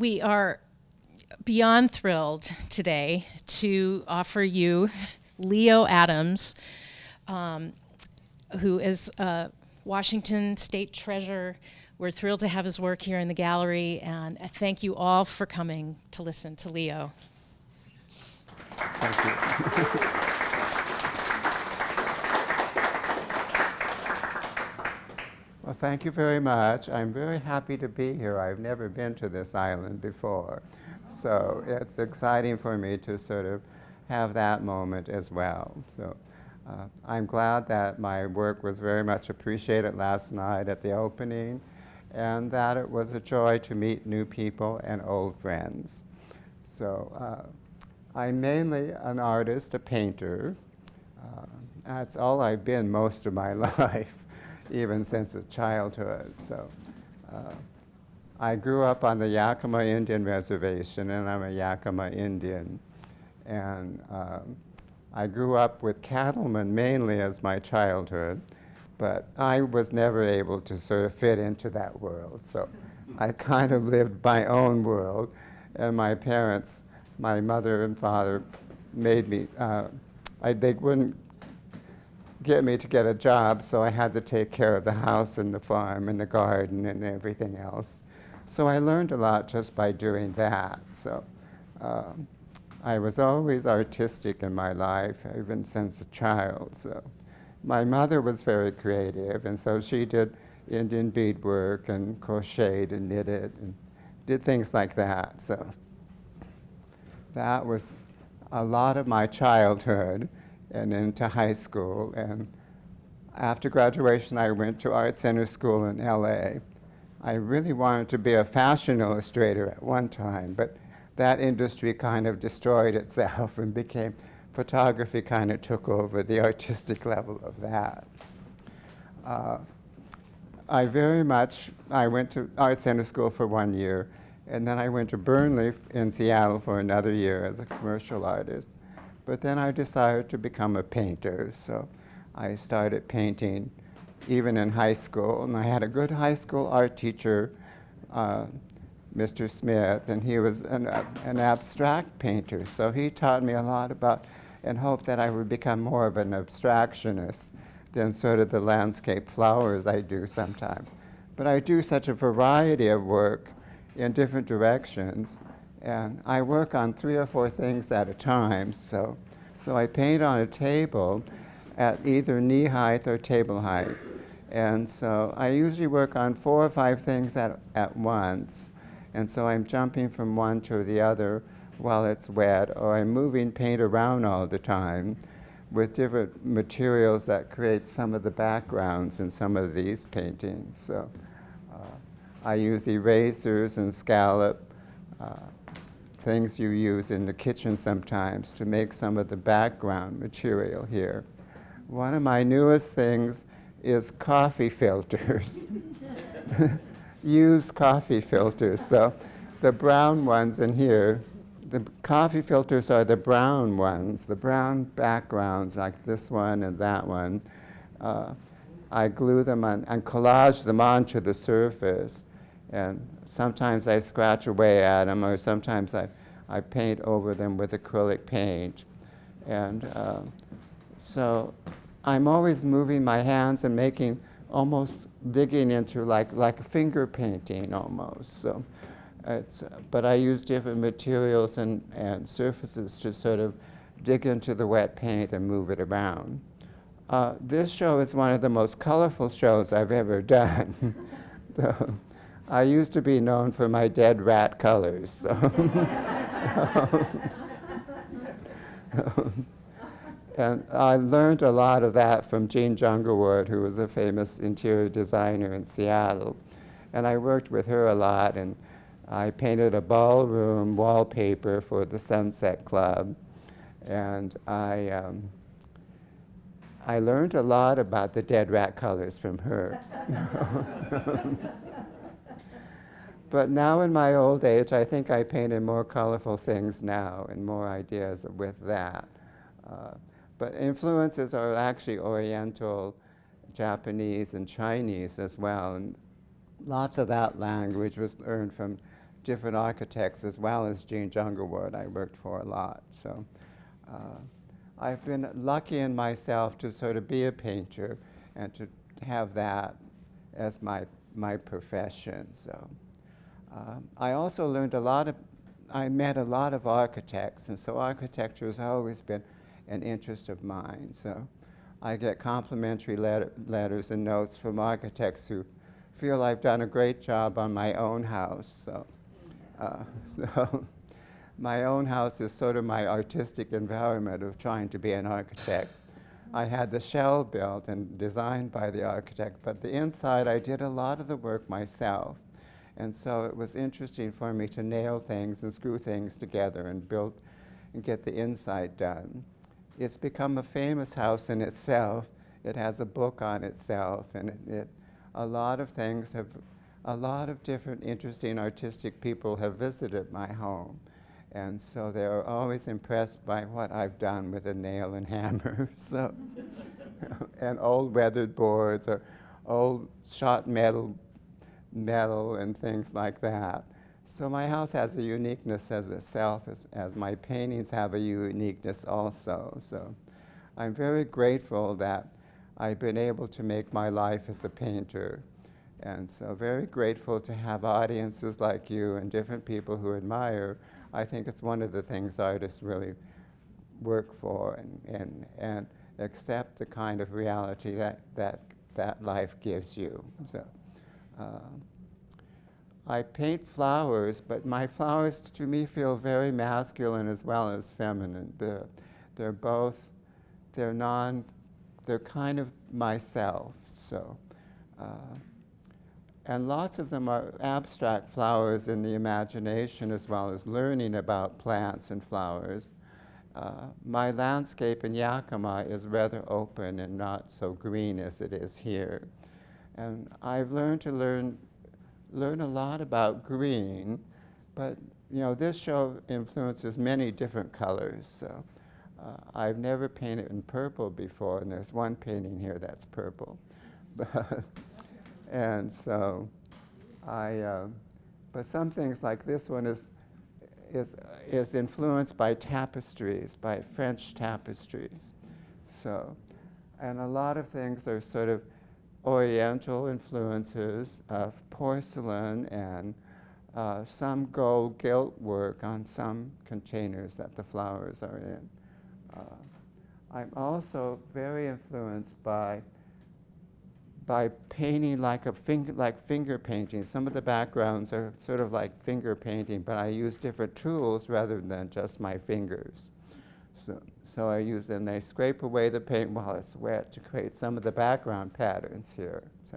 We are beyond thrilled today to offer you Leo Adams, who is a Washington State Treasurer. We're thrilled to have his work here in the gallery, and thank you all for coming to listen to Leo. Thank you. Well, thank you very much. I'm very happy to be here. I've never been to this island before, so it's exciting for me to sort of have that moment as well. So I'm glad that my work was very much appreciated last night at the opening, and that it was a joy to meet new people and old friends. So I'm mainly an artist, a painter. That's all I've been most of my life, even since childhood. So I grew up on the Yakima Indian Reservation, and I'm a Yakima Indian. And I grew up with cattlemen mainly as my childhood, but I was never able to sort of fit into that world. So I kind of lived my own world, and my parents, my mother and father, made me, they wouldn't get me to get a job, so I had to take care of the house and the farm and the garden and everything else. So I learned a lot just by doing that. So I was always artistic in my life, even since a child. So my mother was very creative, and so she did Indian beadwork and crocheted and knitted and did things like that. So that was a lot of my childhood and into high school. And after graduation, I went to Art Center School in LA. I really wanted to be a fashion illustrator at one time, but that industry kind of destroyed itself and became, photography kind of took over the artistic level of that. I went to Art Center School for 1 year, and then I went to Burnley in Seattle for another year as a commercial artist. But then I decided to become a painter, so I started painting even in high school. And I had a good high school art teacher, Mr. Smith, and he was an abstract painter. So he taught me a lot about, and hoped that I would become more of an abstractionist than sort of the landscape flowers I do sometimes. But I do such a variety of work in different directions, and I work on 3 or 4 things at a time. So I paint on a table at either knee height or table height. And so I usually work on 4 or 5 things at once. And so I'm jumping from one to the other while it's wet, or I'm moving paint around all the time with different materials that create some of the backgrounds in some of these paintings. So I use erasers and scallop, things you use in the kitchen sometimes to make some of the background material here. One of my newest things is coffee filters. Used coffee filters. So the brown ones in here, the coffee filters are the brown ones, the brown backgrounds like this one and that one. I glue them on and collage them onto the surface. And sometimes I scratch away at them, or sometimes I paint over them with acrylic paint. And so I'm always moving my hands and making, almost digging into like finger painting almost. So but I use different materials and surfaces to sort of dig into the wet paint and move it around. This show is one of the most colorful shows I've ever done. So, I used to be known for my dead rat colors. So. And I learned a lot of that from Jean Junglewood, who was a famous interior designer in Seattle. And I worked with her a lot, and I painted a ballroom wallpaper for the Sunset Club. And I learned a lot about the dead rat colors from her. But now in my old age, I think I painted more colorful things now and more ideas with that. But influences are actually Oriental, Japanese, and Chinese as well. And lots of that language was learned from different architects as well as Gene Junglewood I worked for a lot. So I've been lucky in myself to sort of be a painter and to have that as my profession. So I also learned I met a lot of architects, and so architecture has always been an interest of mine. So I get complimentary letters and notes from architects who feel I've done a great job on my own house. So my own house is sort of my artistic environment of trying to be an architect. I had the shell built and designed by the architect, but the inside I did a lot of the work myself. And so it was interesting for me to nail things and screw things together and build and get the inside done. It's become a famous house in itself. It has a book on itself, and a lot of things have, a lot of different interesting artistic people have visited my home. And so they're always impressed by what I've done with a nail and hammer. So, and old weathered boards or old shot metal and things like that. So my house has a uniqueness as itself, as my paintings have a uniqueness also. So I'm very grateful that I've been able to make my life as a painter. And so very grateful to have audiences like you and different people who admire. I think it's one of the things artists really work for and accept the kind of reality that life gives you. So I paint flowers, but my flowers to me feel very masculine as well as feminine. They're both, they're kind of myself. So. And lots of them are abstract flowers in the imagination as well as learning about plants and flowers. My landscape in Yakima is rather open and not so green as it is here. And I've learned to learn a lot about green, but this show influences many different colors. So I've never painted in purple before, and there's one painting here that's purple. And so but some things like this one is influenced by tapestries, by French tapestries. So, and a lot of things are sort of Oriental influences of porcelain and some gold gilt work on some containers that the flowers are in. I'm also very influenced by painting like finger painting. Some of the backgrounds are sort of like finger painting, but I use different tools rather than just my fingers. So I use them. They scrape away the paint while it's wet to create some of the background patterns here. So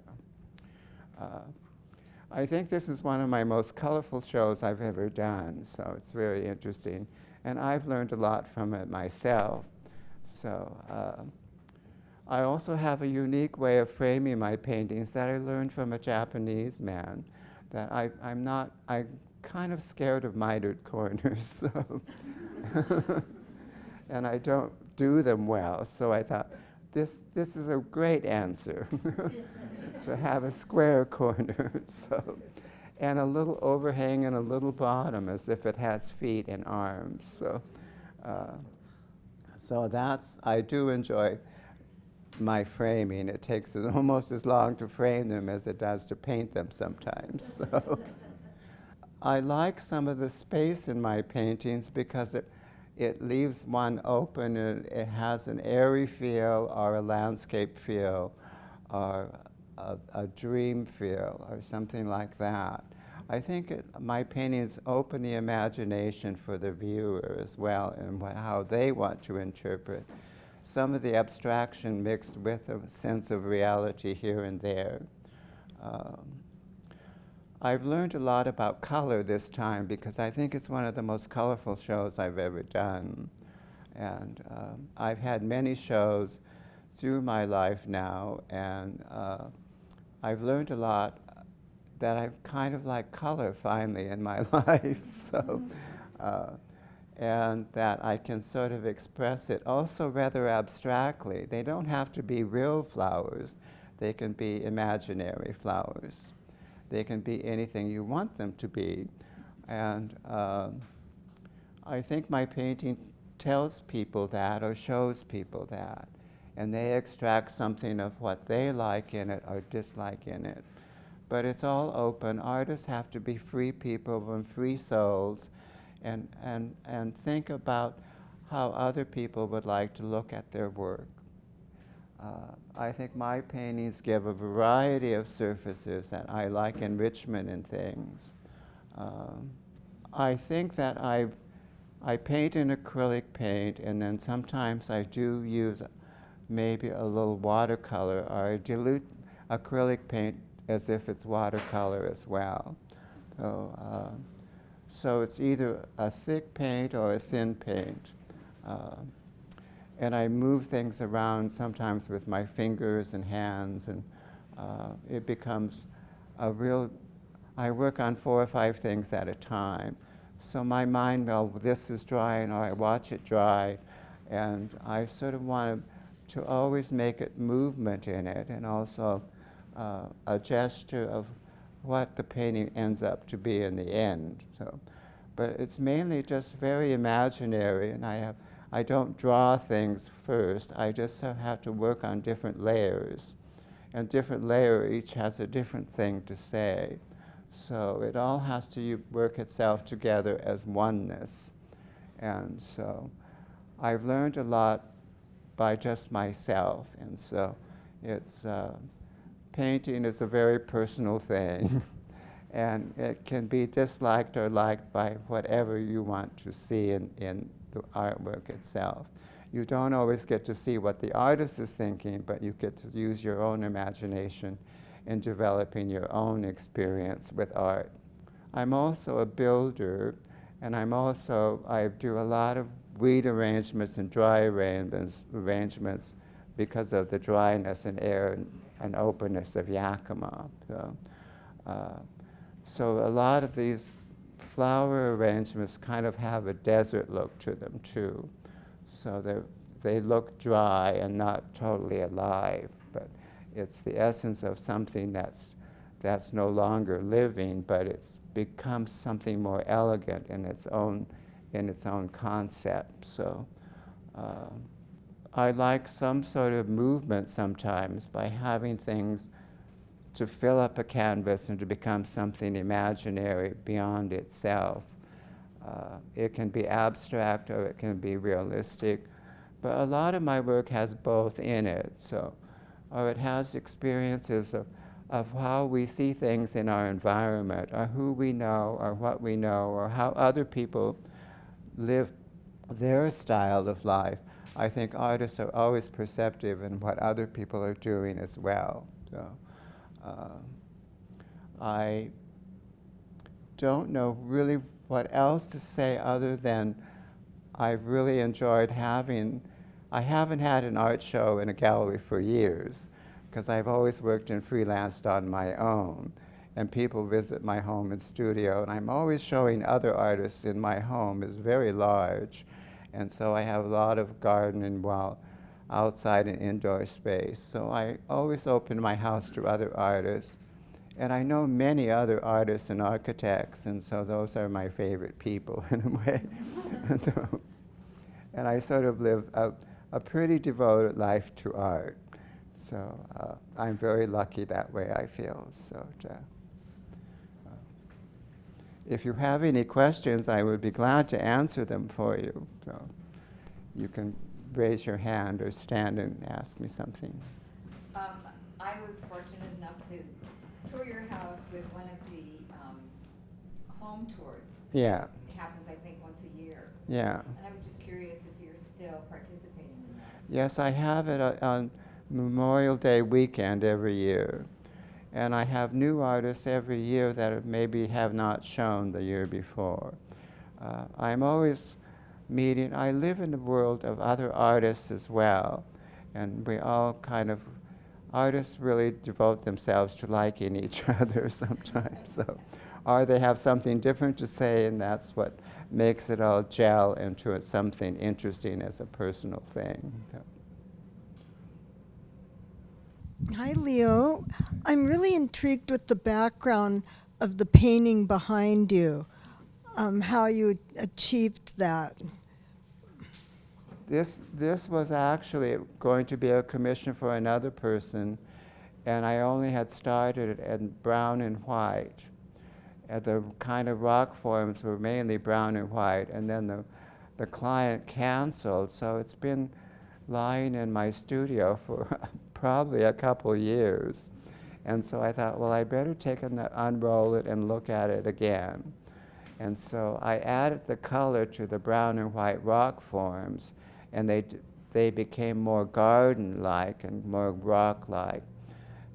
I think this is one of my most colorful shows I've ever done, so it's very interesting. And I've learned a lot from it myself. So I also have a unique way of framing my paintings that I learned from a Japanese man, that I'm kind of scared of mitered corners, so and I don't do them well, so I thought, this is a great answer, to have a square corner, so, and a little overhang and a little bottom as if it has feet and arms, so I do enjoy my framing. It takes almost as long to frame them as it does to paint them sometimes. So I like some of the space in my paintings because it leaves one open and it has an airy feel or a landscape feel or a dream feel or something like that. I think my paintings open the imagination for the viewer as well and how they want to interpret some of the abstraction mixed with a sense of reality here and there. I've learned a lot about color this time because I think it's one of the most colorful shows I've ever done. And I've had many shows through my life now, and I've learned a lot that I kind of like color finally in my life. So. And that I can sort of express it also rather abstractly. They don't have to be real flowers. They can be imaginary flowers. They can be anything you want them to be. And I think my painting tells people that or shows people that. And they extract something of what they like in it or dislike in it. But it's all open. Artists have to be free people and free souls and think about how other people would like to look at their work. I think my paintings give a variety of surfaces, and I like enrichment in things. I think that I paint in acrylic paint, and then sometimes I do use maybe a little watercolor, or I dilute acrylic paint as if it's watercolor as well. So it's either a thick paint or a thin paint. And I move things around sometimes with my fingers and hands, and it becomes a real, I work on 4 or 5 things at a time. So my mind, well, this is drying, or I watch it dry, and I sort of want to always make it movement in it, and also a gesture of what the painting ends up to be in the end. So, but it's mainly just very imaginary, and I don't draw things first. I just have to work on different layers, and different layer each has a different thing to say. So it all has to work itself together as oneness. And so I've learned a lot by just myself, and so it's painting is a very personal thing. And it can be disliked or liked by whatever you want to see in the artwork itself. You don't always get to see what the artist is thinking, but you get to use your own imagination in developing your own experience with art. I'm also a builder, and I do a lot of weed arrangements and dry arrangements because of the dryness and air and openness of Yakima. So a lot of these flower arrangements kind of have a desert look to them too. So they look dry and not totally alive, but it's the essence of something that's no longer living, but it's becomes something more elegant in its own concept. So I like some sort of movement sometimes by having things to fill up a canvas and to become something imaginary beyond itself. It can be abstract or it can be realistic, but a lot of my work has both in it. So, or it has experiences of how we see things in our environment, or who we know, or what we know, or how other people live their style of life. I think artists are always perceptive in what other people are doing as well. So, I don't know really what else to say other than I've really enjoyed I haven't had an art show in a gallery for years, because I've always worked and freelanced on my own. And people visit my home and studio, and I'm always showing other artists in my home. It's very large, and so I have a lot of gardening while outside and indoor space. So I always open my house to other artists. And I know many other artists and architects, and so those are my favorite people in a way. And I sort of live a pretty devoted life to art. So I'm very lucky that way, I feel. So if you have any questions, I would be glad to answer them for you. So you can raise your hand or stand and ask me something. I was fortunate enough to tour your house with one of the home tours. Yeah. It happens, I think, once a year. Yeah. And I was just curious if you're still participating in those. Yes, I have it on Memorial Day weekend every year. And I have new artists every year that maybe have not shown the year before. I'm always meeting, I live in the world of other artists as well. And we all kind of, artists really devote themselves to liking each other sometimes. So, or they have something different to say, and that's what makes it all gel into something interesting as a personal thing. So. Hi, Leo. I'm really intrigued with the background of the painting behind you. how you achieved that. This was actually going to be a commission for another person, and I only had started it in brown and white. And the kind of rock forms were mainly brown and white, and then the client canceled, so it's been lying in my studio for probably a couple years. And so I thought, well, I better take and unroll it and look at it again. And so I added the color to the brown and white rock forms, and they became more garden-like and more rock-like.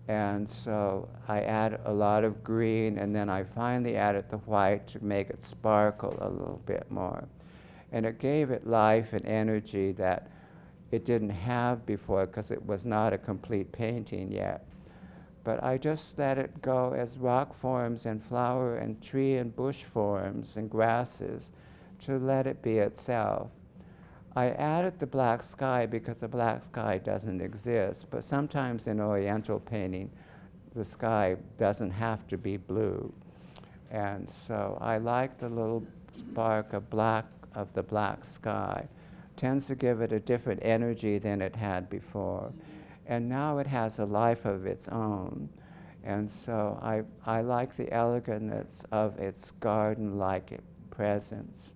And so I added a lot of green, and then I finally added the white to make it sparkle a little bit more. And it gave it life and energy that it didn't have before, because it was not a complete painting yet. But I just let it go as rock forms and flower and tree and bush forms and grasses, to let it be itself. I added the black sky because the black sky doesn't exist, but sometimes in Oriental painting, the sky doesn't have to be blue. And so I like the little spark of black, of the black sky. Tends to give it a different energy than it had before. And now it has a life of its own. And so I like the elegance of its garden-like presence.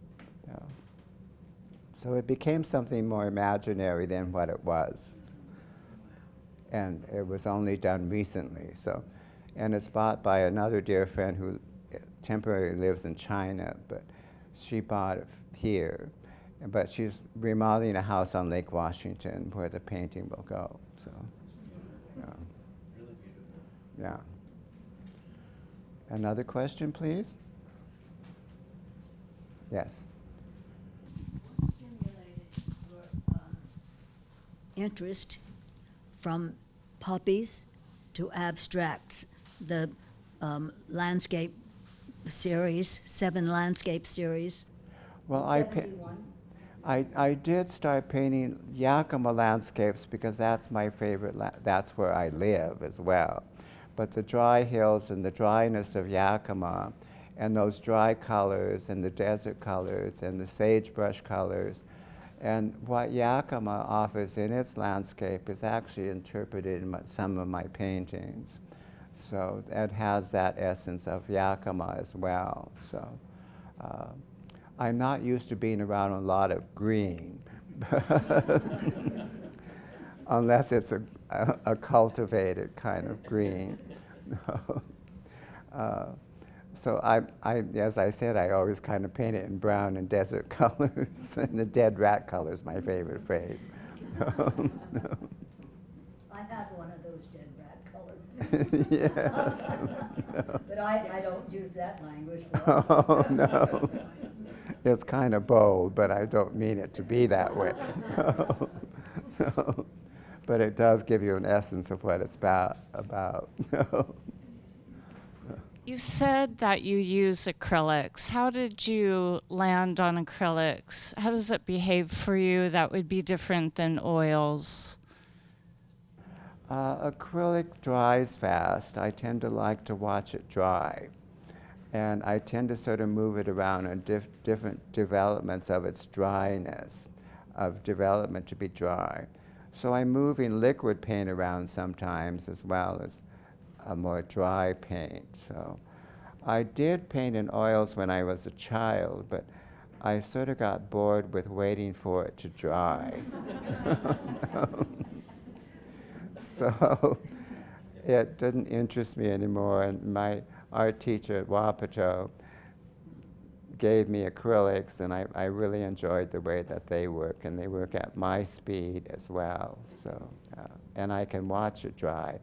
Yeah. So it became something more imaginary than what it was. And it was only done recently. So, and it's bought by another dear friend who temporarily lives in China, but she bought it here. But she's remodeling a house on Lake Washington where the painting will go. So, yeah. Yeah. Another question, please? Yes. What stimulated your interest from poppies to abstracts, the landscape series, 7 landscape series? Well, 71. I did start painting Yakima landscapes because that's my favorite, that's where I live as well. But the dry hills and the dryness of Yakima and those dry colors and the desert colors and the sagebrush colors, and what Yakima offers in its landscape is actually interpreted in some of my paintings. So it has that essence of Yakima as well. So. I'm not used to being around a lot of green, unless it's a cultivated kind of green. So as I said, I always kind of paint it in brown and desert colors, and the dead rat color is my favorite phrase. I have one of those dead rat colors. Yes. But I don't use that language for it. Oh, no. It's kind of bold, but I don't mean it to be that way. No. But it does give you an essence of what it's about. You said that you use acrylics. How did you land on acrylics? How does it behave for you that would be different than oils? Acrylic dries fast. I tend to like to watch it dry. And I tend to sort of move it around in different developments of its dryness, of development to be dry. So I'm moving liquid paint around sometimes as well as a more dry paint. So I did paint in oils when I was a child, but I sort of got bored with waiting for it to dry. So it didn't interest me anymore, and my art teacher at Wapato gave me acrylics, and I really enjoyed the way that they work, and they work at my speed as well. So, and I can watch it dry.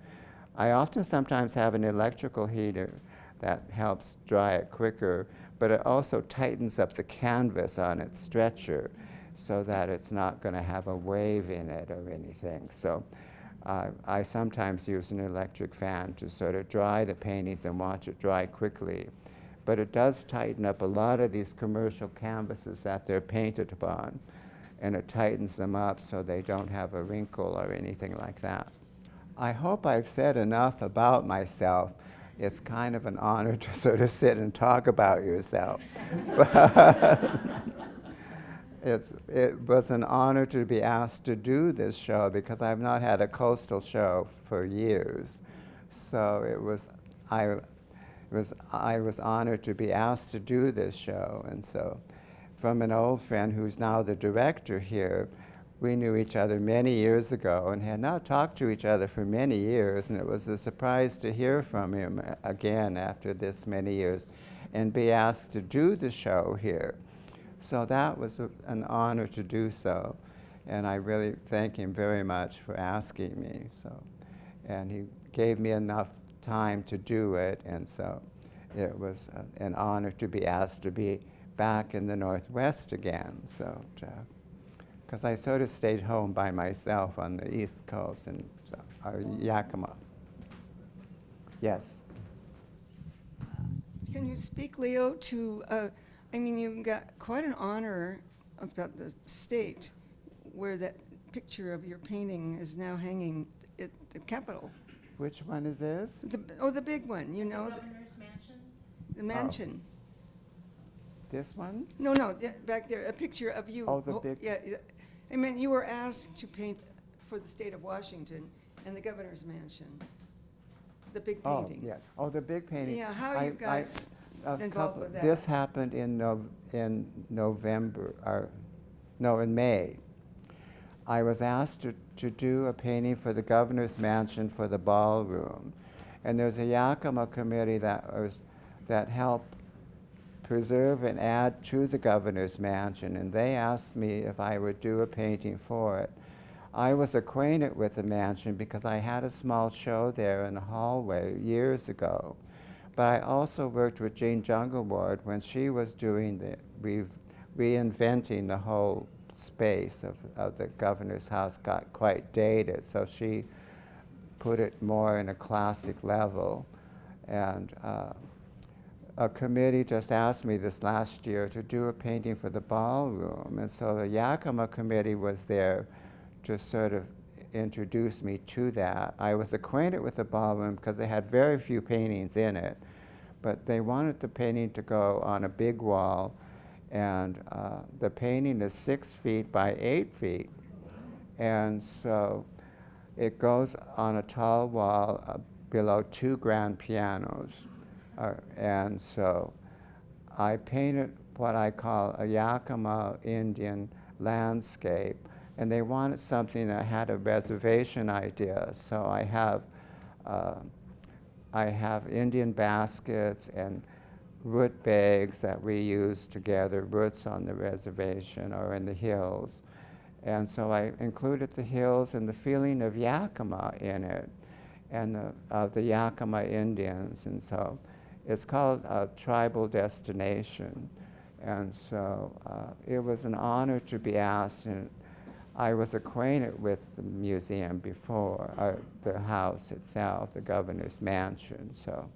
I often sometimes have an electrical heater that helps dry it quicker, but it also tightens up the canvas on its stretcher so that it's not going to have a wave in it or anything. So I sometimes use an electric fan to sort of dry the paintings and watch it dry quickly. But it does tighten up a lot of these commercial canvases that they're painted upon, and it tightens them up so they don't have a wrinkle or anything like that. I hope I've said enough about myself. it's kind of an honor to sort of sit and talk about yourself. But it was an honor to be asked to do this show because I've not had a coastal show for years. So I was honored to be asked to do this show. And so from an old friend who's now the director here, we knew each other many years ago and had not talked to each other for many years, and it was a surprise to hear from him again after this many years and be asked to do the show here. So that was an honor to do so, and I really thank him very much for asking me. And he gave me enough time to do it, and so it was an honor to be asked to be back in the Northwest again. So, because I sort of stayed home by myself on the East Coast and Yakima. Yes. Can you speak, Leo, to, I mean, you got quite an honor about the state where that picture of your painting is now hanging at the Capitol. Which one is this? The big one, you know, Governor's Mansion? the mansion. This one? No, back there, a picture of you. Oh, the big- Yeah, I mean, you were asked to paint for the state of Washington and the governor's mansion, the big painting. Oh, yeah. Oh, the big painting. Yeah, how you got involved with that? This happened in November, in May. I was asked to do a painting for the governor's mansion for the ballroom. And there's a Yakima committee that helped preserve and add to the governor's mansion, and they asked me if I would do a painting for it. I was acquainted with the mansion because I had a small show there in the hallway years ago. But I also worked with Jean Jungleward when she was doing reinventing the whole space of the governor's house. Got quite dated, so she put it more in a classic level. And a committee just asked me this last year to do a painting for the ballroom, and so the Yakima committee was there to sort of introduce me to that. I was acquainted with the ballroom because they had very few paintings in it, but they wanted the painting to go on a big wall, and the painting is 6 feet by 8 feet, and so it goes on a tall wall below 2 grand pianos. And so I painted what I call a Yakima Indian landscape, and they wanted something that had a reservation idea. So I have Indian baskets and root bags that we use to gather roots on the reservation or in the hills. And so I included the hills and the feeling of Yakima in it, and of the Yakima Indians. And so it's called a tribal destination. And so it was an honor to be asked, and I was acquainted with the museum before, the house itself, the governor's mansion. So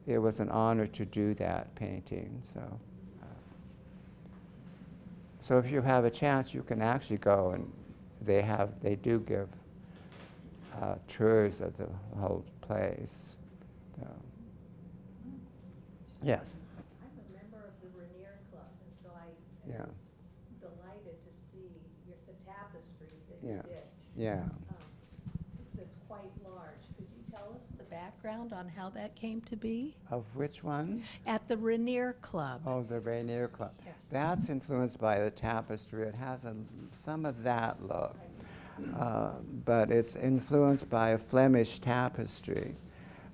it was an honor to do that painting. So if you have a chance, you can actually go, and they do give tours of the whole place. So. Yes. I'm a member of the Rainier Club, and so I Yeah. am delighted to see the tapestry that Yeah. you did. Yeah. That's quite large. Could you tell us the background on how that came to be? Of which one? At the Rainier Club. Oh, the Rainier Club. Yes. That's influenced by the tapestry. It has some of that look. But it's influenced by a Flemish tapestry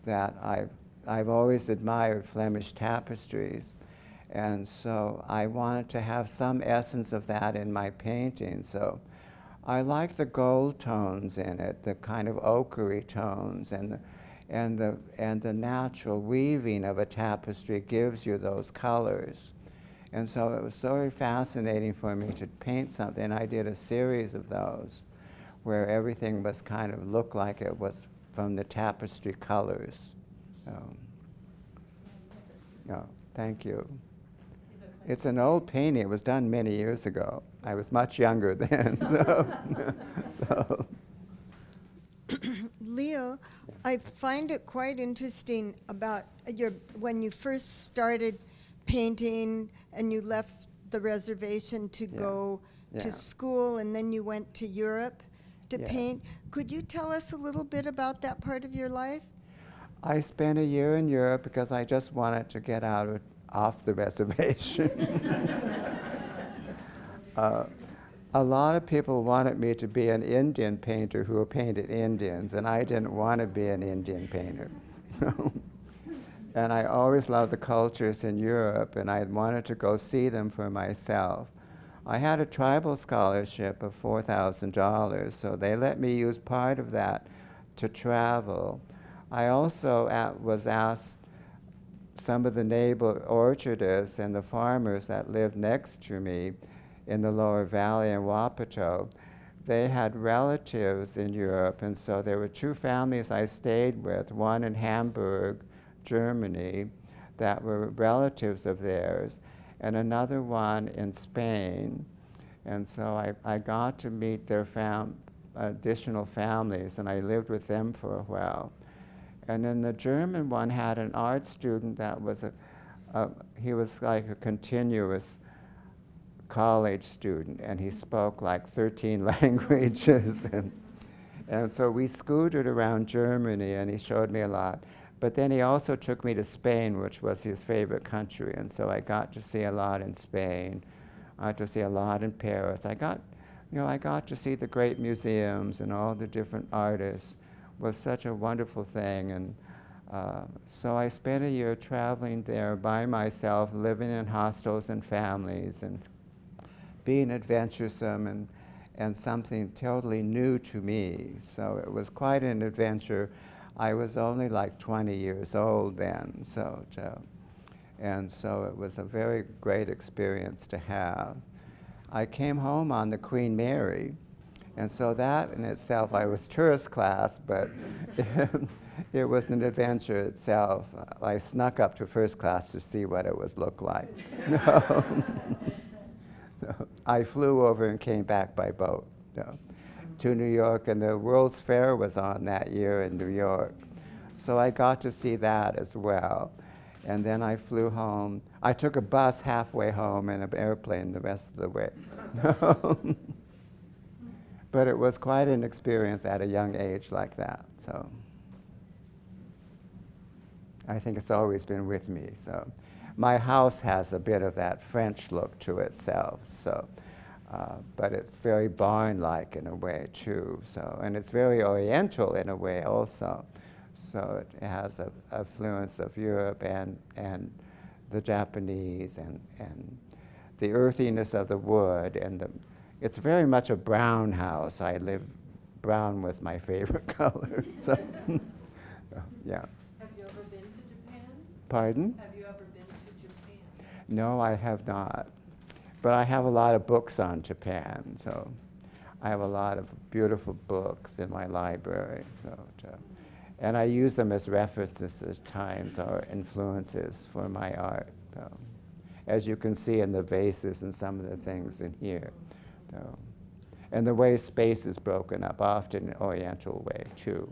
that I've always admired Flemish tapestries. And so I wanted to have some essence of that in my painting. So I like the gold tones in it, the kind of ochre tones, and the natural weaving of a tapestry gives you those colors. And so it was very fascinating for me to paint something. I did a series of those where everything was kind of looked like it was from the tapestry colors. No, thank you. It's an old painting. It was done many years ago. I was much younger then. So Leo, I find it quite interesting about when you first started painting and you left the reservation to go to Yeah. school and then you went to Europe to Yes. paint. Could you tell us a little bit about that part of your life? I spent a year in Europe because I just wanted to get off the reservation. A lot of people wanted me to be an Indian painter who painted Indians, and I didn't want to be an Indian painter. And I always loved the cultures in Europe, and I wanted to go see them for myself. I had a tribal scholarship of $4,000, so they let me use part of that to travel. I also was asked some of the neighbor orchardists and the farmers that lived next to me in the lower valley in Wapato, they had relatives in Europe, and so there were two families I stayed with, one in Hamburg, Germany, that were relatives of theirs, and another one in Spain. And so I got to meet their additional families, and I lived with them for a while. And then the German one had an art student that was he was like a continuous college student, and he spoke like 13 languages. And so we scooted around Germany, and he showed me a lot. But then he also took me to Spain, which was his favorite country, and so I got to see a lot in Spain. I got to see a lot in Paris. I got to see the great museums and all the different artists. It was such a wonderful thing, and so I spent a year traveling there by myself, living in hostels and families, and being adventuresome and something totally new to me. So it was quite an adventure. I was only like 20 years old then, and so it was a very great experience to have. I came home on the Queen Mary, and so that in itself, I was tourist class, but it was an adventure itself. I snuck up to first class to see what it was look like. So I flew over and came back by boat to New York, and the World's Fair was on that year in New York. So I got to see that as well. And then I flew home. I took a bus halfway home and an airplane the rest of the way. But it was quite an experience at a young age like that. So I think it's always been with me. So my house has a bit of that French look to itself. So, but it's very barn-like in a way too. So, and it's very Oriental in a way also. So it has an influence of Europe and the Japanese and the earthiness of the wood, and it's very much a brown house. Brown was my favorite color. So, yeah. Have you ever been to Japan? Pardon? Have you ever been to Japan? No, I have not. But I have a lot of books on Japan, so I have a lot of beautiful books in my library. And I use them as references at times or influences for my art. As you can see in the vases and some of the things in here. And the way space is broken up, often in Oriental way too.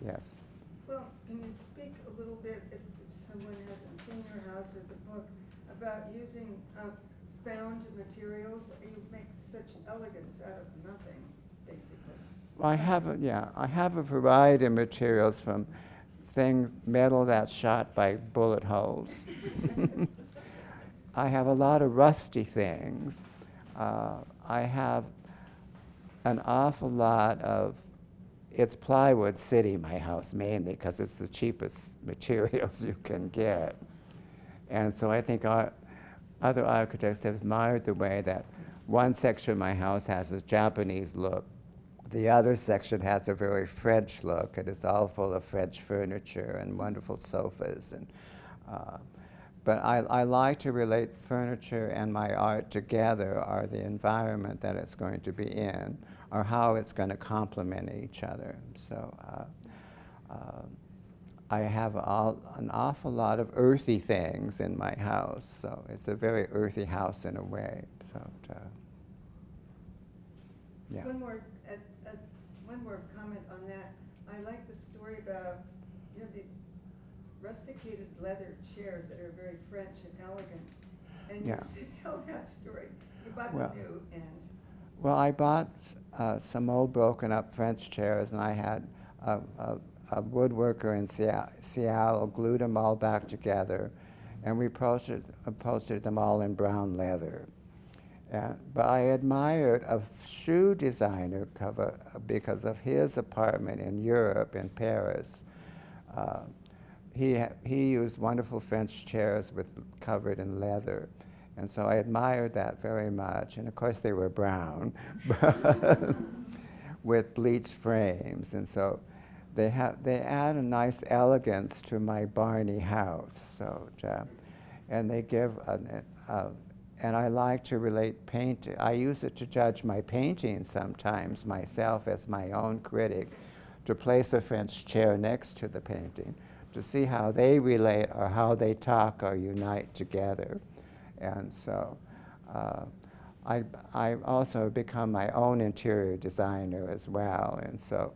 Yes. Well, can you speak a little bit, if someone hasn't seen your house or the book, about using found materials? You make such elegance out of nothing, basically. I have a variety of materials from metal that's shot by bullet holes. I have a lot of rusty things. I have an awful lot of, it's plywood city, my house, mainly, because it's the cheapest materials you can get. And so I think other architects have admired the way that one section of my house has a Japanese look. The other section has a very French look, and it's all full of French furniture and wonderful sofas. But I like to relate furniture and my art together, or the environment that it's going to be in, or how it's going to complement each other. So I have an awful lot of earthy things in my house. So it's a very earthy house in a way. So. Yeah. One more, one more comment on that. I like the story about, you have these rusticated leather chairs that are very French and elegant. And Yeah. you tell that story. You bought Well- the new and. Well, I bought some old broken up French chairs, and I had a woodworker in Seattle glued them all back together, and we upholstered them all in brown leather. But I admired a shoe designer because of his apartment in Europe, in Paris. He used wonderful French chairs covered in leather. And so I admired that very much. And of course they were brown, but with bleached frames. And so they add a nice elegance to my Barney house. So, and they give, and I like to relate paint. I use it to judge my painting sometimes myself as my own critic, to place a French chair next to the painting, to see how they relate or how they talk or unite together. And so I also become my own interior designer as well. And so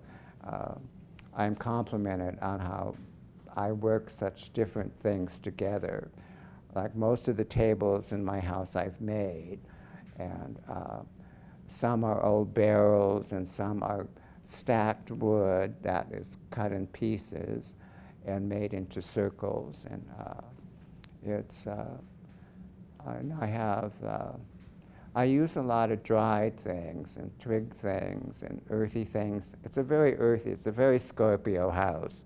I'm complimented on how I work such different things together. Like most of the tables in my house I've made, and some are old barrels and some are stacked wood that is cut in pieces and made into circles. And I use a lot of dried things and twig things and earthy things. It's a very Scorpio house.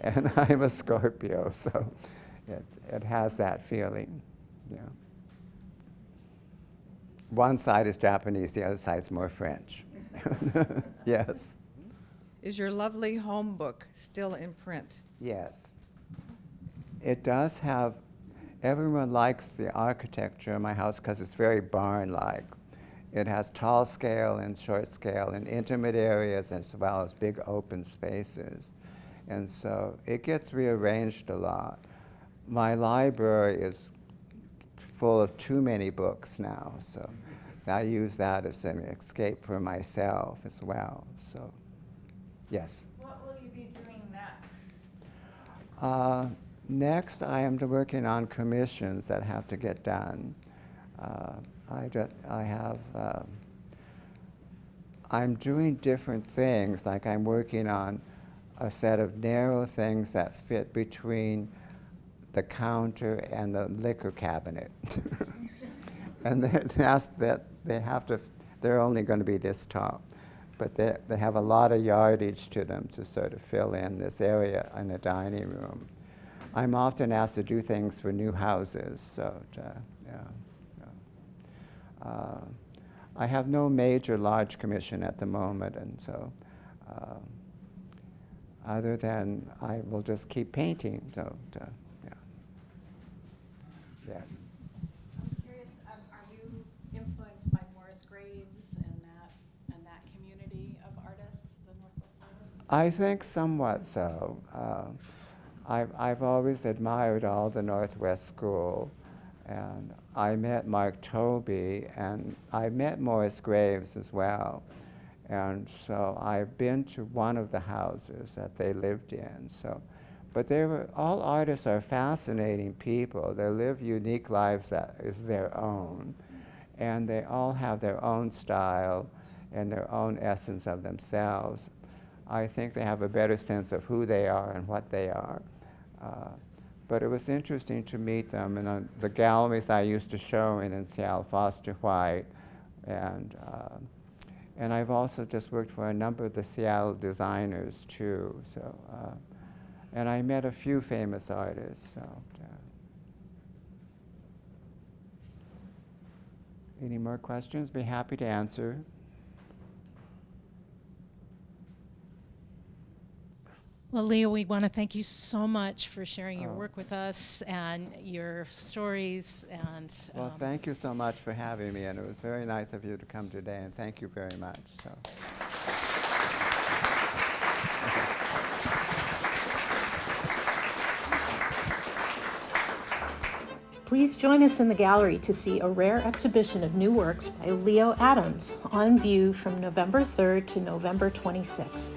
And I'm a Scorpio, so it has that feeling, yeah. One side is Japanese, the other side is more French. Yes. Is your lovely home book still in print? Yes. It does have, everyone likes the architecture of my house because it's very barn-like. It has tall scale and short scale and intimate areas as well as big open spaces. And so it gets rearranged a lot. My library is full of too many books now, so I use that as an escape for myself as well. So, yes. What will you be doing next? Next, I am working on commissions that have to get done. I'm doing different things, like I'm working on a set of narrow things that fit between the counter and the liquor cabinet. And they're only going to be this tall. But they have a lot of yardage to them to sort of fill in this area in the dining room. I'm often asked to do things for new houses, so I have no major large commission at the moment, and so other than I will just keep painting, so yeah. Yes. I'm curious, are you influenced by Morris Graves and that community of artists, the Northwest artists? I think somewhat so. I've always admired all the Northwest School, and I met Mark Tobey, and I met Morris Graves as well. And so I've been to one of the houses that they lived in. So, but all artists are fascinating people. They live unique lives that is their own. And they all have their own style and their own essence of themselves. I think they have a better sense of who they are and what they are. But it was interesting to meet them in the galleries I used to show in Seattle, Foster White, and I've also just worked for a number of the Seattle designers too. So, and I met a few famous artists. So, any more questions? Be happy to answer. Well, Leo, we want to thank you so much for sharing your work with us and your stories. And Well, thank you so much for having me, and it was very nice of you to come today, and thank you very much. So. Please join us in the gallery to see a rare exhibition of new works by Leo Adams on view from November 3rd to November 26th.